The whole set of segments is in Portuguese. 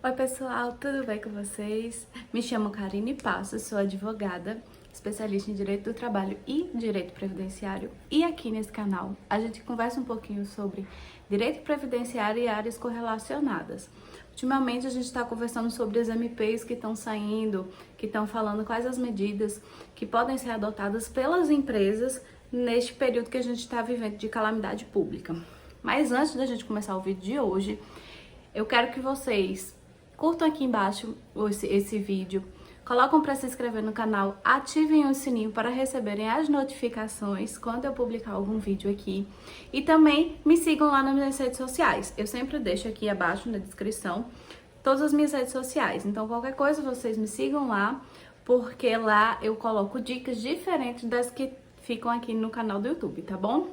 Oi pessoal, tudo bem com vocês? Me chamo Karine Passos, sou advogada, especialista em Direito do Trabalho e Direito Previdenciário. E aqui nesse canal a gente conversa um pouquinho sobre Direito Previdenciário e áreas correlacionadas. Ultimamente a gente está conversando sobre as MPs que estão saindo, que estão falando quais as medidas que podem ser adotadas pelas empresas neste período que a gente está vivendo de calamidade pública. Mas antes da gente começar o vídeo de hoje, eu quero que vocês curtam aqui embaixo esse vídeo, colocam para se inscrever no canal, ativem o sininho para receberem as notificações quando eu publicar algum vídeo aqui. E também me sigam lá nas minhas redes sociais. Eu sempre deixo aqui abaixo na descrição todas as minhas redes sociais. Então qualquer coisa vocês me sigam lá, porque lá eu coloco dicas diferentes das que ficam aqui no canal do YouTube, tá bom?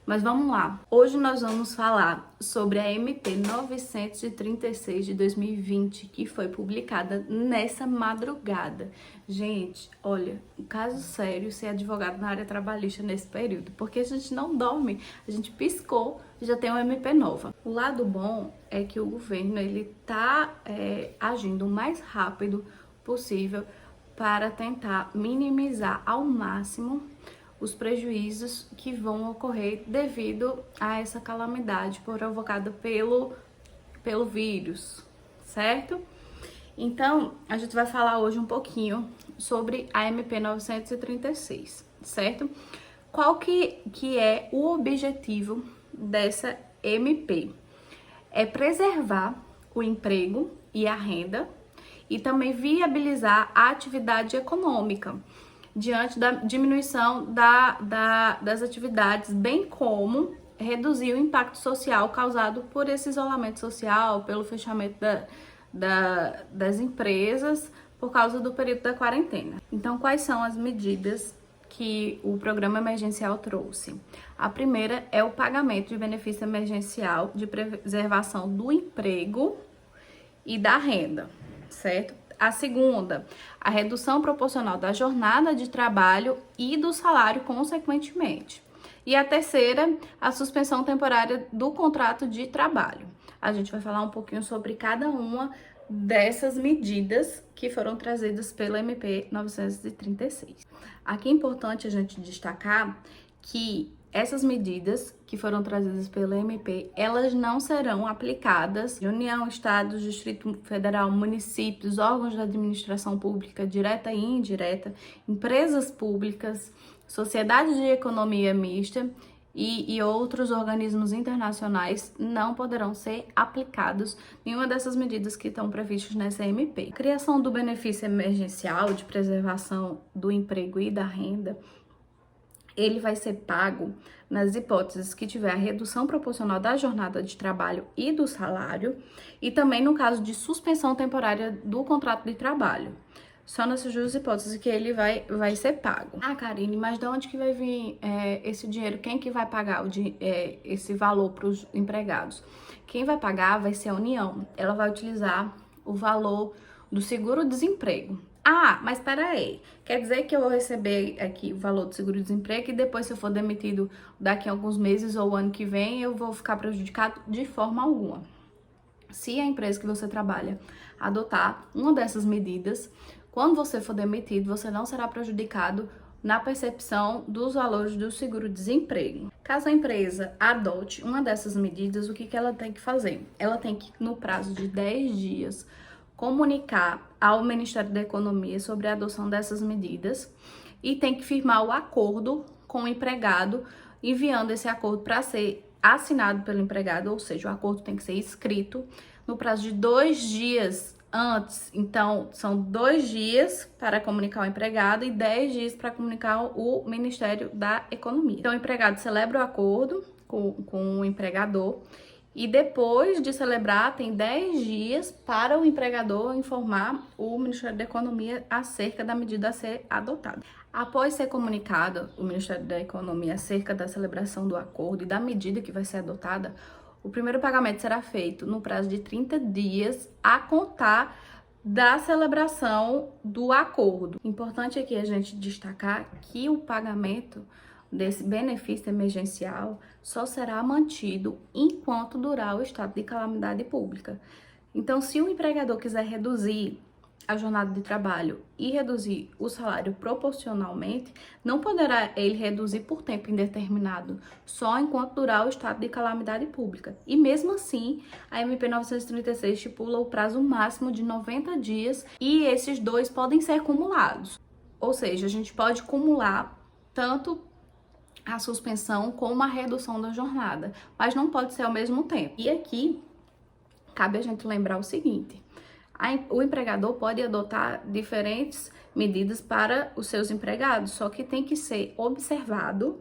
Mas vamos lá. Hoje nós vamos falar sobre a MP 936 de 2020, que foi publicada nessa madrugada. Gente, olha, um caso sério ser advogado na área trabalhista nesse período, porque a gente não dorme, a gente piscou, já tem uma MP nova. O lado bom é que o governo ele tá agindo o mais rápido possível para tentar minimizar ao máximo os prejuízos que vão ocorrer devido a essa calamidade provocada pelo vírus, certo? Então, a gente vai falar hoje um pouquinho sobre a MP 936, certo? Qual que é o objetivo dessa MP? É preservar o emprego e a renda e também viabilizar a atividade econômica diante da diminuição das atividades, bem como reduzir o impacto social causado por esse isolamento social, pelo fechamento das empresas, por causa do período da quarentena. Então, quais são as medidas que o programa emergencial trouxe? A primeira é o pagamento de benefício emergencial de preservação do emprego e da renda, certo? A segunda, a redução proporcional da jornada de trabalho e do salário consequentemente. E a terceira, a suspensão temporária do contrato de trabalho. A gente vai falar um pouquinho sobre cada uma dessas medidas que foram trazidas pela MP 936. Aqui é importante a gente destacar que essas medidas que foram trazidas pela MP, elas não serão aplicadas em União, Estados, Distrito Federal, municípios, órgãos da administração pública, direta e indireta, empresas públicas, sociedades de economia mista e outros organismos internacionais não poderão ser aplicados nenhuma dessas medidas que estão previstas nessa MP. A criação do benefício emergencial de preservação do emprego e da renda, ele vai ser pago nas hipóteses que tiver a redução proporcional da jornada de trabalho e do salário, e também no caso de suspensão temporária do contrato de trabalho. Só nessas duas hipóteses que ele vai ser pago. Ah, Karine, mas de onde que vai vir esse dinheiro? Quem que vai pagar esse valor para os empregados? Quem vai pagar vai ser a União. Ela vai utilizar o valor do seguro-desemprego. Ah, mas espera aí, quer dizer que eu vou receber aqui o valor do seguro-desemprego e depois, se eu for demitido daqui a alguns meses ou ano que vem, eu vou ficar prejudicado? De forma alguma. Se a empresa que você trabalha adotar uma dessas medidas, quando você for demitido, você não será prejudicado na percepção dos valores do seguro-desemprego. Caso a empresa adote uma dessas medidas, o que ela tem que fazer? Ela tem que, no prazo de 10 dias, comunicar ao Ministério da Economia sobre a adoção dessas medidas e tem que firmar o acordo com o empregado, enviando esse acordo para ser assinado pelo empregado, ou seja, o acordo tem que ser escrito no prazo de 2 dias antes. Então, são 2 dias para comunicar ao empregado e 10 dias para comunicar ao Ministério da Economia. Então, o empregado celebra o acordo com o empregador e depois de celebrar, tem 10 dias para o empregador informar o Ministério da Economia acerca da medida a ser adotada. Após ser comunicado o Ministério da Economia acerca da celebração do acordo e da medida que vai ser adotada, o primeiro pagamento será feito no prazo de 30 dias a contar da celebração do acordo. Importante aqui a gente destacar que o pagamento desse benefício emergencial só será mantido enquanto durar o estado de calamidade pública. Então, se o empregador quiser reduzir a jornada de trabalho e reduzir o salário proporcionalmente, não poderá ele reduzir por tempo indeterminado, só enquanto durar o estado de calamidade pública. E mesmo assim, a MP 936 estipula o prazo máximo de 90 dias e esses dois podem ser acumulados. Ou seja, a gente pode acumular tanto a suspensão como a redução da jornada, mas não pode ser ao mesmo tempo. E aqui, cabe a gente lembrar o seguinte: o empregador pode adotar diferentes medidas para os seus empregados, só que tem que ser observado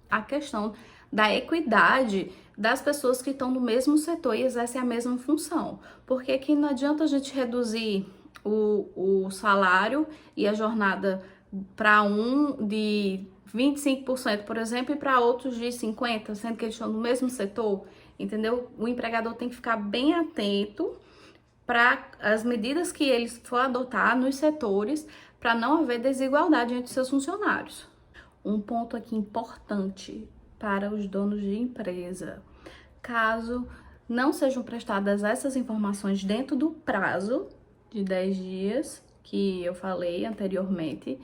a questão da equidade das pessoas que estão no mesmo setor e exercem a mesma função. Porque aqui não adianta a gente reduzir o salário e a jornada para um de 25%, por exemplo, e para outros de 50%, sendo que eles estão no mesmo setor, entendeu? O empregador tem que ficar bem atento para as medidas que eles for adotar nos setores, para não haver desigualdade entre seus funcionários. Um ponto aqui importante para os donos de empresa: caso não sejam prestadas essas informações dentro do prazo de 10 dias que eu falei anteriormente,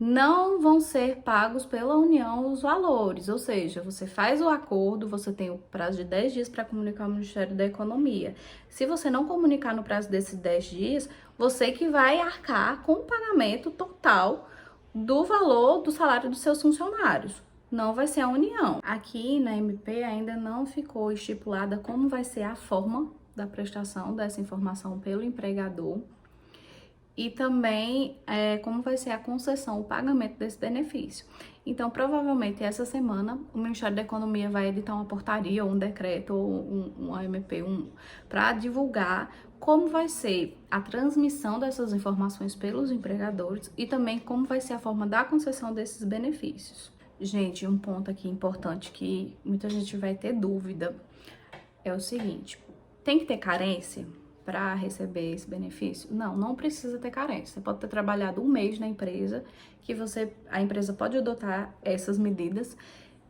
não vão ser pagos pela União os valores, ou seja, você faz o acordo, você tem o prazo de 10 dias para comunicar ao Ministério da Economia. Se você não comunicar no prazo desses 10 dias, você que vai arcar com o pagamento total do valor do salário dos seus funcionários. Não vai ser a União. Aqui na MP ainda não ficou estipulada como vai ser a forma da prestação dessa informação pelo empregador. E também como vai ser a concessão, o pagamento desse benefício. Então, provavelmente, essa semana, o Ministério da Economia vai editar uma portaria, ou um decreto, ou uma MP, para divulgar como vai ser a transmissão dessas informações pelos empregadores e também como vai ser a forma da concessão desses benefícios. Gente, um ponto aqui importante que muita gente vai ter dúvida é o seguinte: tem que ter carência para receber esse benefício? Não, não precisa ter carência. Você pode ter trabalhado um mês na empresa, que a empresa pode adotar essas medidas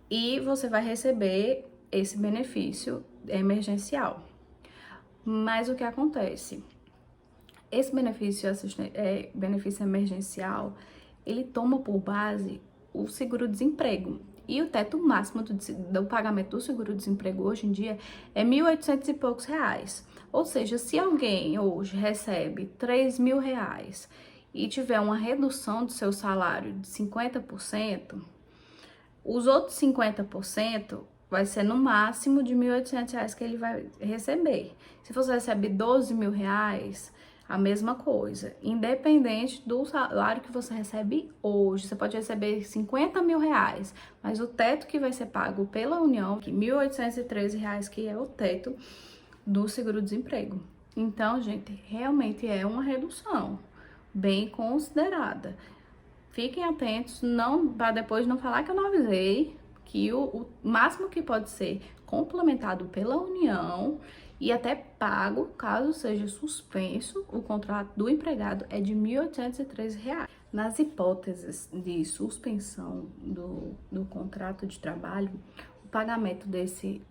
e você vai receber esse benefício emergencial. Mas o que acontece? Esse benefício emergencial, ele toma por base o seguro-desemprego. E o teto máximo do pagamento do seguro-desemprego hoje em dia é R$ 1.800 e poucos reais. Ou seja, se alguém hoje recebe R$ 3.000 e tiver uma redução do seu salário de 50%, os outros 50% vai ser no máximo de R$ 1.800 que ele vai receber. Se você recebe R$ 12.000, a mesma coisa, independente do salário que você recebe hoje. Você pode receber R$ 50.000, mas o teto que vai ser pago pela União, que R$ 1.813, que é o teto do seguro-desemprego. Então, gente, realmente é uma redução bem considerada. Fiquem atentos, para depois não falar que eu não avisei, que o máximo que pode ser complementado pela União e até pago, caso seja suspenso o contrato do empregado, é de R$ 1.813. Nas hipóteses de suspensão do contrato de trabalho, o pagamento desse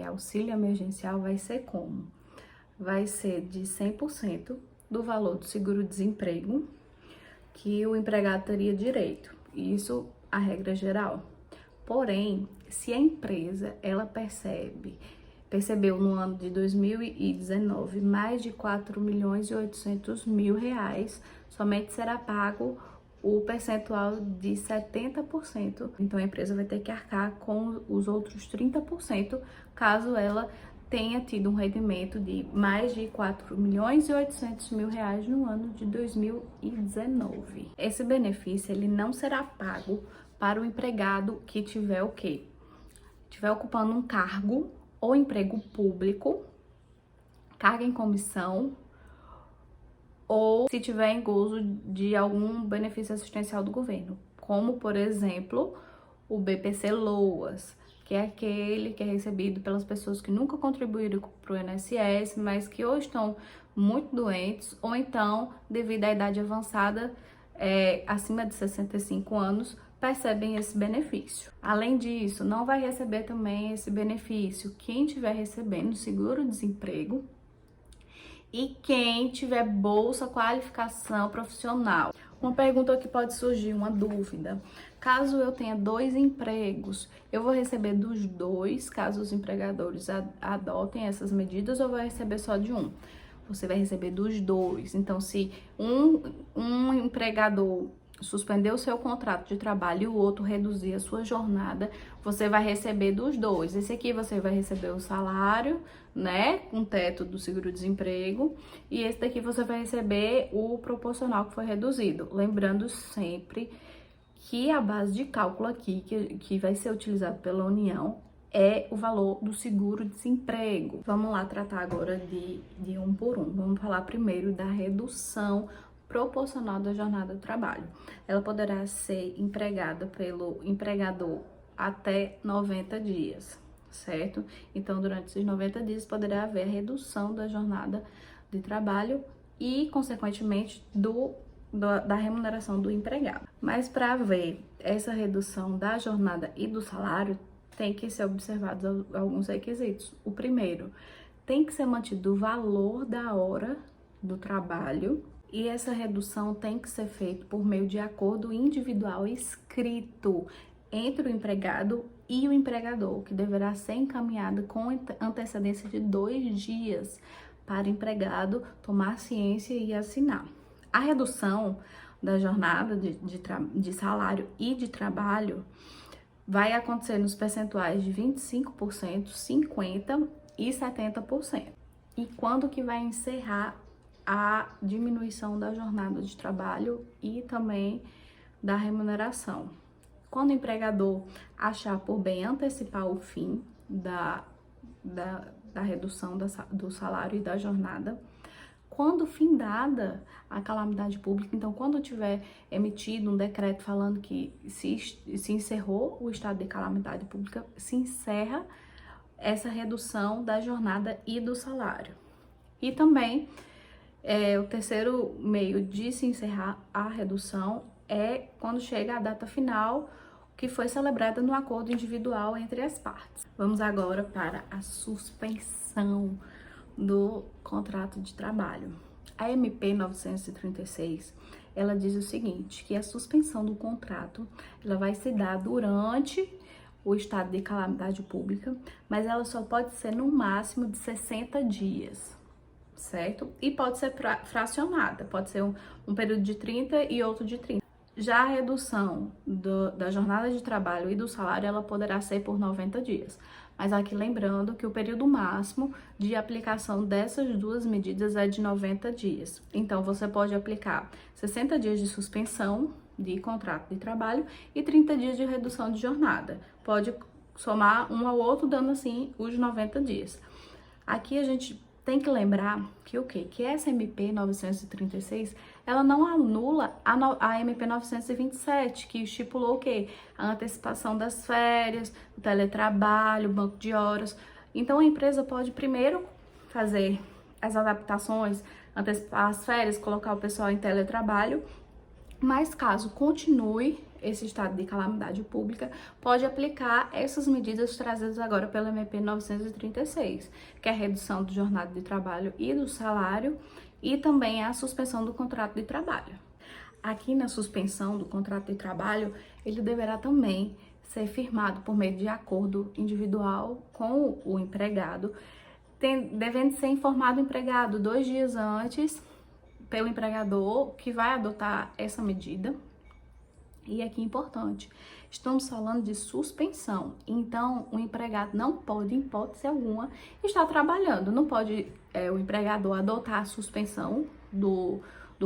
auxílio emergencial vai ser como? Vai ser de 100% do valor do seguro-desemprego que o empregado teria direito. Isso a regra geral. Porém, se a empresa ela percebeu no ano de 2019 mais de R$ 4.800.000, somente será pago o percentual de 70%. Então a empresa vai ter que arcar com os outros 30%, caso ela tenha tido um rendimento de mais de R$ 4.800.000 no ano de 2019. Esse benefício ele não será pago para o empregado que tiver o quê? Tiver ocupando um cargo ou emprego público, carga em comissão, ou se tiver em gozo de algum benefício assistencial do governo, como, por exemplo, o BPC-Loas, que é aquele que é recebido pelas pessoas que nunca contribuíram para o INSS, mas que ou estão muito doentes, ou então, devido à idade avançada, acima de 65 anos, percebem esse benefício. Além disso, não vai receber também esse benefício quem estiver recebendo seguro-desemprego e quem tiver bolsa qualificação profissional. Uma pergunta que pode surgir, uma dúvida. Caso eu tenha 2 empregos, eu vou receber dos 2, caso os empregadores adotem essas medidas, ou vou receber só de um? Você vai receber dos 2. Então, se um empregador suspender o seu contrato de trabalho e o outro reduzir a sua jornada, você vai receber dos 2. Esse aqui você vai receber o salário, né, com teto do seguro-desemprego, e esse daqui você vai receber o proporcional que foi reduzido. Lembrando sempre que a base de cálculo aqui, que vai ser utilizado pela União, é o valor do seguro-desemprego. Vamos lá tratar agora de um por um. Vamos falar primeiro da redução proporcional da jornada de trabalho. Ela poderá ser empregada pelo empregador até 90 dias, certo? Então, durante esses 90 dias, poderá haver a redução da jornada de trabalho e, consequentemente, da remuneração do empregado. Mas para haver essa redução da jornada e do salário, tem que ser observados alguns requisitos. O primeiro, tem que ser mantido o valor da hora do trabalho, e essa redução tem que ser feita por meio de acordo individual escrito entre o empregado e o empregador, que deverá ser encaminhado com antecedência de 2 dias para o empregado tomar ciência e assinar. A redução da jornada de salário e de trabalho vai acontecer nos percentuais de 25%, 50% e 70%. E quando que vai encerrar a diminuição da jornada de trabalho e também da remuneração? Quando o empregador achar por bem antecipar o fim da redução do salário e da jornada, quando findada a calamidade pública, então quando tiver emitido um decreto falando que se encerrou o estado de calamidade pública, se encerra essa redução da jornada e do salário. E também o terceiro meio de se encerrar a redução é quando chega a data final que foi celebrada no acordo individual entre as partes. Vamos agora para a suspensão do contrato de trabalho. A MP 936, ela diz o seguinte, que a suspensão do contrato, ela vai se dar durante o estado de calamidade pública, mas ela só pode ser no máximo de 60 dias, certo? E pode ser fracionada, pode ser um período de 30 e outro de 30. Já a redução da jornada de trabalho e do salário, ela poderá ser por 90 dias. Mas aqui lembrando que o período máximo de aplicação dessas duas medidas é de 90 dias. Então, você pode aplicar 60 dias de suspensão de contrato de trabalho e 30 dias de redução de jornada. Pode somar um ao outro, dando assim os 90 dias. Aqui a gente tem que lembrar que o quê? Que essa MP 936, ela não anula a MP 927, que estipulou o quê? A antecipação das férias, o teletrabalho, o banco de horas. Então, a empresa pode primeiro fazer as adaptações, antecipar as férias, colocar o pessoal em teletrabalho, mas caso continue esse estado de calamidade pública, pode aplicar essas medidas trazidas agora pela MP 936, que é a redução de jornada de trabalho e do salário, e também a suspensão do contrato de trabalho. Aqui na suspensão do contrato de trabalho, ele deverá também ser firmado por meio de acordo individual com o empregado, devendo ser informado o empregado 2 dias antes pelo empregador que vai adotar essa medida. E aqui é importante, estamos falando de suspensão, então o empregado não pode, em hipótese alguma, estar trabalhando. Não pode o empregador adotar a suspensão do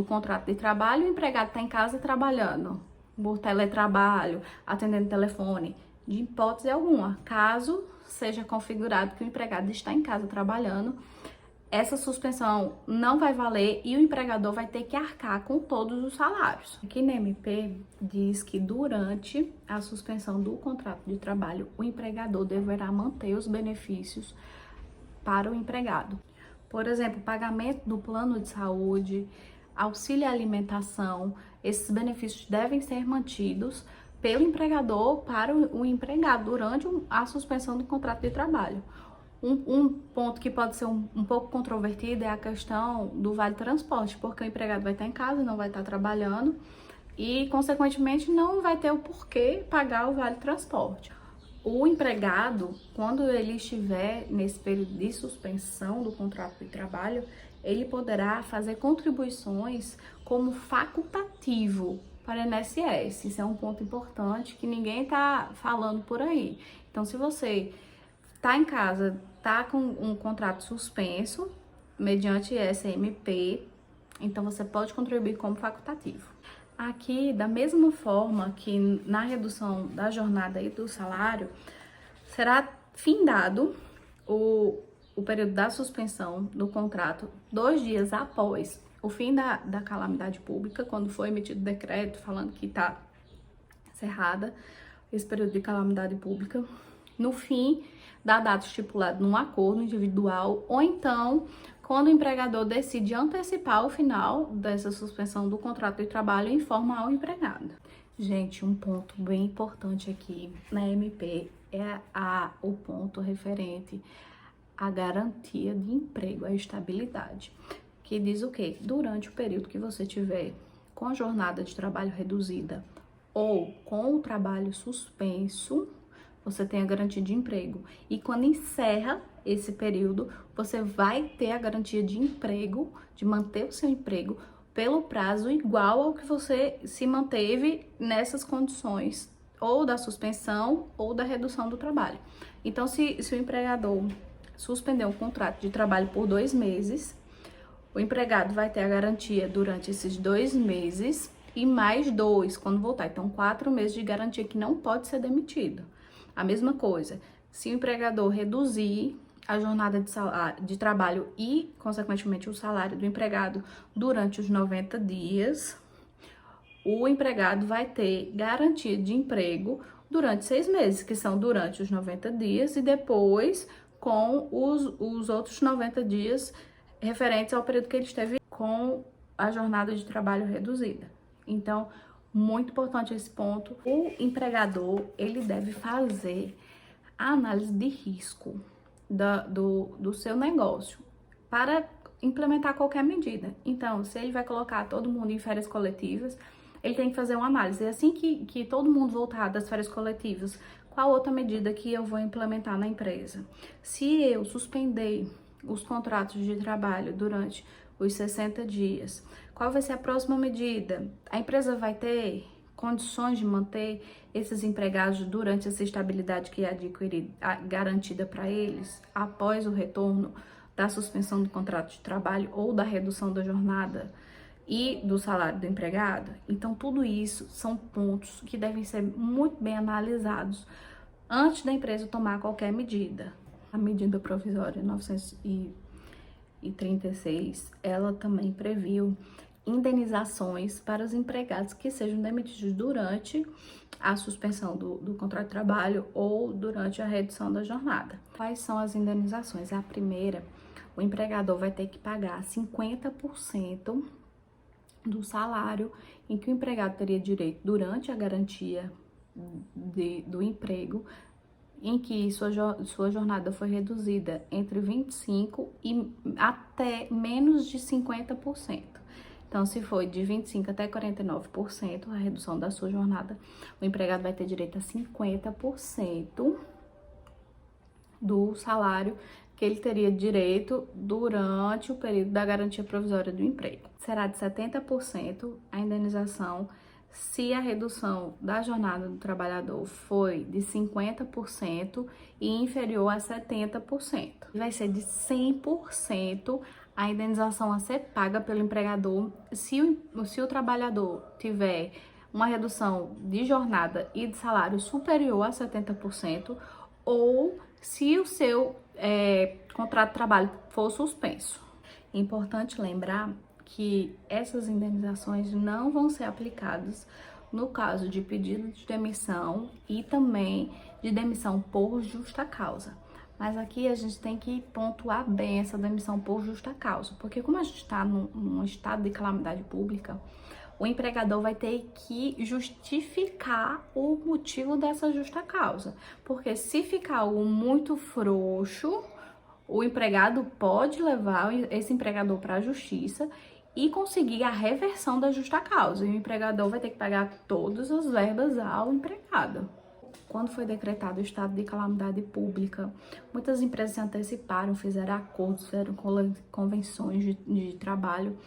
contrato de trabalho e o empregado está em casa trabalhando, por teletrabalho, atendendo telefone, de hipótese alguma. Caso seja configurado que o empregado está em casa trabalhando, essa suspensão não vai valer e o empregador vai ter que arcar com todos os salários. Aqui na MP diz que durante a suspensão do contrato de trabalho, o empregador deverá manter os benefícios para o empregado. Por exemplo, pagamento do plano de saúde, auxílio alimentação, esses benefícios devem ser mantidos pelo empregador para o empregado durante a suspensão do contrato de trabalho. Um ponto que pode ser um pouco controvertido é a questão do vale transporte, porque o empregado vai estar em casa, não vai estar trabalhando e, consequentemente, não vai ter o porquê pagar o vale transporte. O empregado, quando ele estiver nesse período de suspensão do contrato de trabalho, ele poderá fazer contribuições como facultativo para o INSS. Isso é um ponto importante que ninguém está falando por aí. Então, se você está em casa, está com um contrato suspenso, mediante SMP, então você pode contribuir como facultativo. Aqui, da mesma forma que na redução da jornada e do salário, será findado o período da suspensão do contrato 2 dias após o fim da calamidade pública, quando foi emitido o decreto falando que está encerrada esse período de calamidade pública, no fim da data estipulada num acordo individual, ou então quando o empregador decide antecipar o final dessa suspensão do contrato de trabalho e informa ao empregado. Gente, um ponto bem importante aqui na MP é o ponto referente à garantia de emprego, à estabilidade, que diz o quê? Durante o período que você tiver com a jornada de trabalho reduzida ou com o trabalho suspenso, você tem a garantia de emprego. E quando encerra esse período, você vai ter a garantia de emprego, de manter o seu emprego pelo prazo igual ao que você se manteve nessas condições, ou da suspensão ou da redução do trabalho. Então, se o empregador suspender um contrato de trabalho por 2 meses, o empregado vai ter a garantia durante esses 2 meses e mais 2 quando voltar. Então, 4 meses de garantia que não pode ser demitido. A mesma coisa, se o empregador reduzir a jornada de trabalho e, consequentemente, o salário do empregado durante os 90 dias, o empregado vai ter garantia de emprego durante 6 meses, que são durante os 90 dias, e depois com os outros 90 dias referentes ao período que ele esteve com a jornada de trabalho reduzida. Então, muito importante esse ponto. O empregador, ele deve fazer a análise de risco do seu negócio para implementar qualquer medida. Então, se ele vai colocar todo mundo em férias coletivas, ele tem que fazer uma análise. E assim que todo mundo voltar das férias coletivas, qual outra medida que eu vou implementar na empresa? Se eu suspender os contratos de trabalho durante os 60 dias, qual vai ser a próxima medida? A empresa vai ter condições de manter esses empregados durante essa estabilidade que é garantida para eles após o retorno da suspensão do contrato de trabalho ou da redução da jornada e do salário do empregado? Então, tudo isso são pontos que devem ser muito bem analisados antes da empresa tomar qualquer medida. A medida provisória 936, ela também previu indenizações para os empregados que sejam demitidos durante a suspensão do contrato de trabalho ou durante a redução da jornada. Quais são as indenizações? A primeira, o empregador vai ter que pagar 50% do salário em que o empregado teria direito durante a garantia do emprego, em que sua jornada foi reduzida entre 25% e até menos de 50%. Então, se foi de 25% até 49% a redução da sua jornada, o empregado vai ter direito a 50% do salário que ele teria direito durante o período da garantia provisória do emprego. Será de 70% a indenização se a redução da jornada do trabalhador foi de 50% e inferior a 70%. Vai ser de 100% a indenização a ser paga pelo empregador se o trabalhador tiver uma redução de jornada e de salário superior a 70% ou se o seu contrato de trabalho for suspenso. É importante lembrar que essas indenizações não vão ser aplicadas no caso de pedido de demissão e também de demissão por justa causa. Mas aqui a gente tem que pontuar bem essa demissão por justa causa, porque como a gente está num estado de calamidade pública, o empregador vai ter que justificar o motivo dessa justa causa. Porque se ficar algo muito frouxo, o empregado pode levar esse empregador para a justiça e conseguir a reversão da justa causa. E o empregador vai ter que pagar todas as verbas ao empregado. Quando foi decretado o estado de calamidade pública, muitas empresas se anteciparam, fizeram acordos, fizeram convenções de trabalho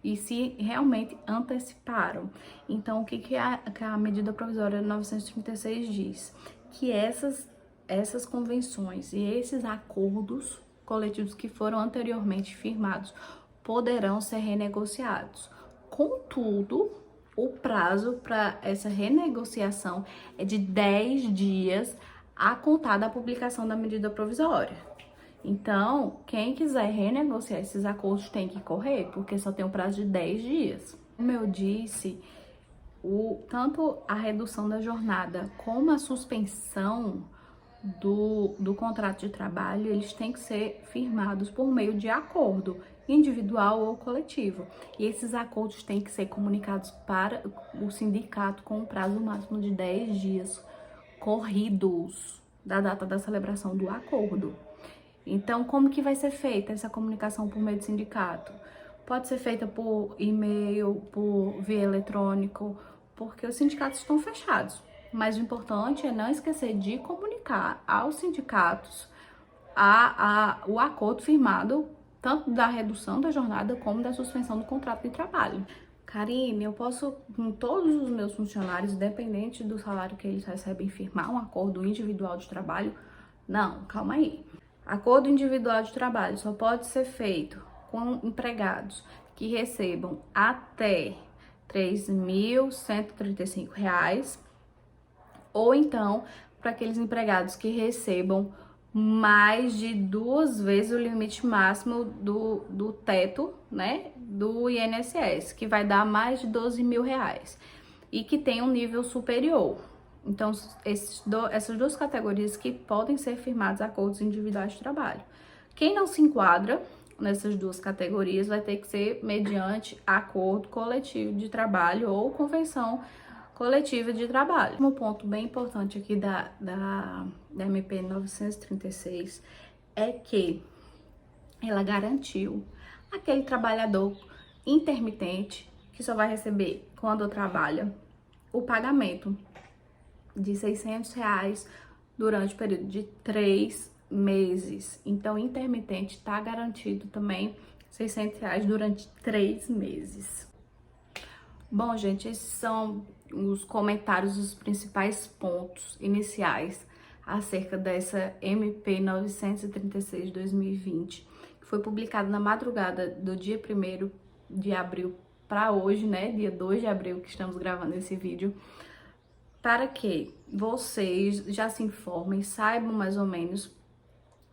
e se realmente anteciparam. Então, o que a medida provisória 936 diz? Que essas convenções e esses acordos coletivos que foram anteriormente firmados poderão ser renegociados. Contudo, o prazo para essa renegociação é de 10 dias a contar da publicação da medida provisória. Então, quem quiser renegociar esses acordos tem que correr, porque só tem um prazo de 10 dias. Como eu disse, tanto a redução da jornada como a suspensão do contrato de trabalho, eles têm que ser firmados por meio de acordo individual ou coletivo. E esses acordos têm que ser comunicados para o sindicato com um prazo máximo de 10 dias corridos da data da celebração do acordo. Então, como que vai ser feita essa comunicação por meio do sindicato? Pode ser feita por e-mail, por via eletrônico, porque os sindicatos estão fechados. Mas o importante é não esquecer de comunicar aos sindicatos o acordo firmado, tanto da redução da jornada como da suspensão do contrato de trabalho. Karine, eu posso, com todos os meus funcionários, independente do salário que eles recebem, firmar um acordo individual de trabalho? Não, calma aí. Acordo individual de trabalho só pode ser feito com empregados que recebam até R$ 3.135, ou então para aqueles empregados que recebam mais de 2 vezes o limite máximo do teto, né, do INSS, que vai dar mais de R$ 12.000, e que tem um nível superior. Então, essas duas categorias que podem ser firmados acordos individuais de trabalho. Quem não se enquadra nessas duas categorias vai ter que ser mediante acordo coletivo de trabalho ou convenção coletiva de trabalho. Um ponto bem importante aqui da MP 936 é que ela garantiu aquele trabalhador intermitente que só vai receber, quando trabalha, o pagamento de R$ 600 durante o período de 3 meses. Então, intermitente está garantido também R$ 600 durante 3 meses. Bom, gente, esses são os comentários, os principais pontos iniciais acerca dessa MP 936 de 2020, que foi publicada na madrugada do dia 1º de abril para hoje, né, dia 2 de abril que estamos gravando esse vídeo, para que vocês já se informem, saibam mais ou menos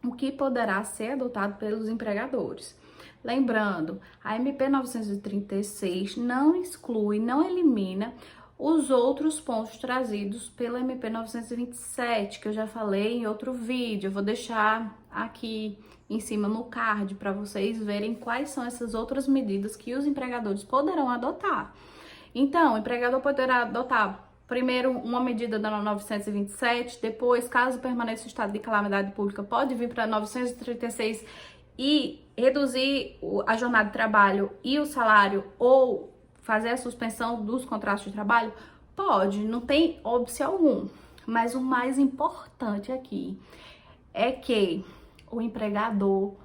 o que poderá ser adotado pelos empregadores. Lembrando, a MP 936 não exclui, não elimina os outros pontos trazidos pela MP 927, que eu já falei em outro vídeo. Eu vou deixar aqui em cima no card para vocês verem quais são essas outras medidas que os empregadores poderão adotar. Então, o empregador poderá adotar primeiro uma medida da 927, depois, caso permaneça o estado de calamidade pública, pode vir para 936 e reduzir a jornada de trabalho e o salário, ou fazer a suspensão dos contratos de trabalho? Pode, não tem óbice algum. Mas o mais importante aqui é que o empregador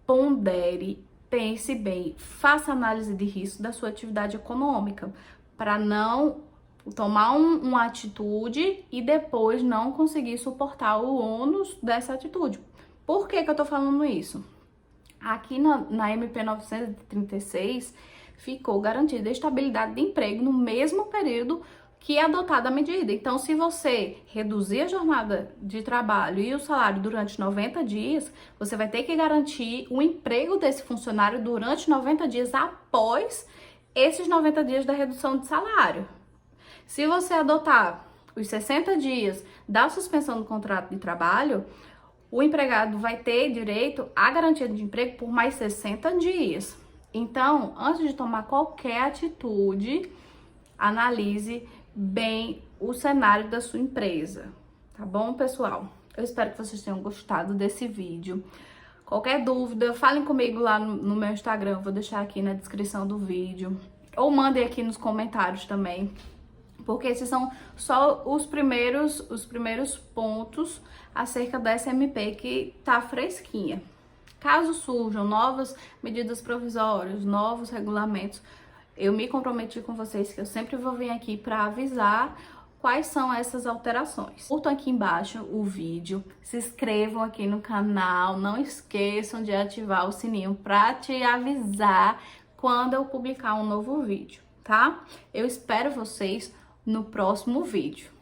pondere, pense bem, faça análise de risco da sua atividade econômica, para não tomar uma atitude e depois não conseguir suportar o ônus dessa atitude. Por que eu tô falando isso? Aqui na MP 936 ficou garantida a estabilidade de emprego no mesmo período que é adotada a medida. Então, se você reduzir a jornada de trabalho e o salário durante 90 dias, você vai ter que garantir o emprego desse funcionário durante 90 dias após esses 90 dias da redução de salário. Se você adotar os 60 dias da suspensão do contrato de trabalho, o empregado vai ter direito à garantia de emprego por mais 60 dias. Então, antes de tomar qualquer atitude, analise bem o cenário da sua empresa, tá bom, pessoal? Eu espero que vocês tenham gostado desse vídeo. Qualquer dúvida, falem comigo lá no meu Instagram, vou deixar aqui na descrição do vídeo. Ou mandem aqui nos comentários também, porque esses são só os primeiros pontos acerca da SMP que tá fresquinha. Caso surjam novas medidas provisórias, novos regulamentos, eu me comprometi com vocês que eu sempre vou vir aqui para avisar quais são essas alterações. Curtam aqui embaixo o vídeo, se inscrevam aqui no canal, não esqueçam de ativar o sininho para te avisar quando eu publicar um novo vídeo, tá? Eu espero vocês no próximo vídeo.